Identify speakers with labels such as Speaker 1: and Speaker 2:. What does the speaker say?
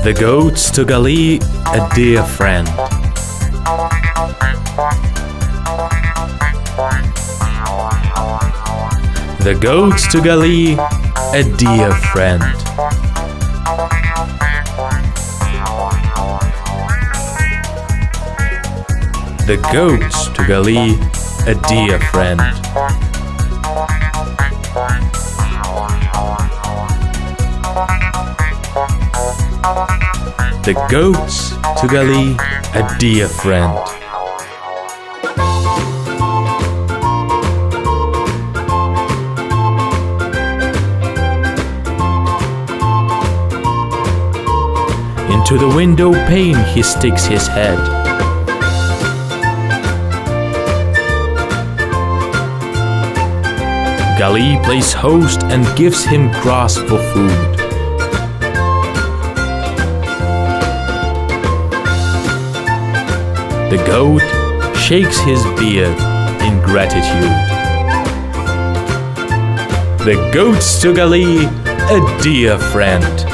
Speaker 1: The goats to Gali, a dear friend. The goats to Gali, a dear friend. The goats to Gali, a dear friend. The goats to Gali, a dear friend. Into the window pane he sticks his head. Gali plays host and gives him grass for food. The goat shakes his beard in gratitude. The goats to Gali, a dear friend.